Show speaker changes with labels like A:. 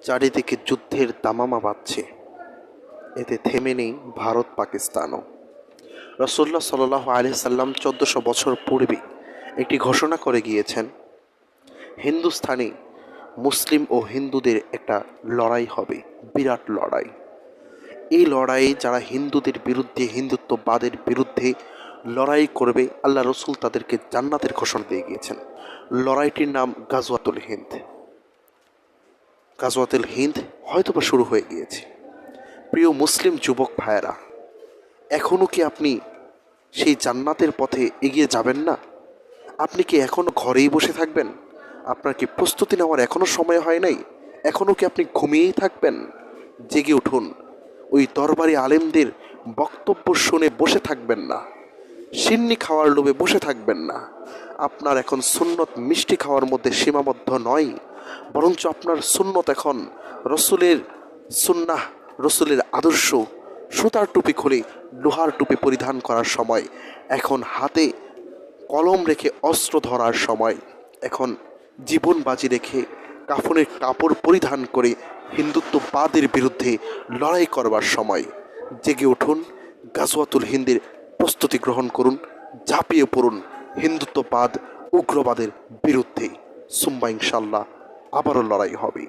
A: চারিদিকে যুদ্ধের দামামা বাজছে, এতে থেমে নেই ভারত পাকিস্তানও। রাসূলুল্লাহ সাল্লাল্লাহু আলাইহি সাল্লাম 1400 বছর পূর্বে একটি ঘোষণা করে গিয়েছেন, হিন্দুস্থানে মুসলিম ও হিন্দুদের একটা লড়াই হবে, বিরাট লড়াই। এই লড়াইয়ে যারা হিন্দুদের বিরুদ্ধে, হিন্দুত্ববাদের বিরুদ্ধে লড়াই করবে, আল্লাহ রসুল তাদেরকে জান্নাতের ঘোষণা দিয়ে গিয়েছেন। লড়াইটির নাম গাজওয়াতুল হিন্দ। গাজওয়াতুল হিন্দ হয়তোবা শুরু হয়ে গিয়েছে। প্রিয় মুসলিম যুবক ভাইয়েরা, এখনও কি আপনি সেই জান্নাতের পথে এগিয়ে যাবেন না? আপনি কি এখনও ঘরেই বসে থাকবেন? আপনার কি প্রস্তুতি নেওয়ার এখনও সময় হয় নাই? এখনও কি আপনি ঘুমিয়েই থাকবেন? জেগে উঠুন, ওই দরবারি আলেমদের বক্তব্য শুনে বসে থাকবেন না, সিন্নি খাওয়ার লোভে বসে থাকবেন না। আপনার এখন সুন্নত মিষ্টি খাওয়ার মধ্যে সীমাবদ্ধ নয়, বরঞ্চ আপনার সুন্নত এখন রসুলের সুন্নাহ, রসুলের আদর্শ। সুতার টুপি খুলে লোহার টুপি পরিধান করার সময়, এখন হাতে কলম রেখে অস্ত্র ধরার সময়, এখন জীবন বাজি রেখে কাফনের কাপড় পরিধান করে হিন্দুত্ববাদের বিরুদ্ধে লড়াই করবার সময়। জেগে উঠুন, গাজওয়াতুল হিন্দের প্রস্তুতি গ্রহণ করুন, ঝাঁপিয়ে পড়ুন হিন্দুত্ববাদ, উগ্রবাদের বিরুদ্ধে। সুম্মা ইনশাল্লাহ আবারও লড়াই হবে।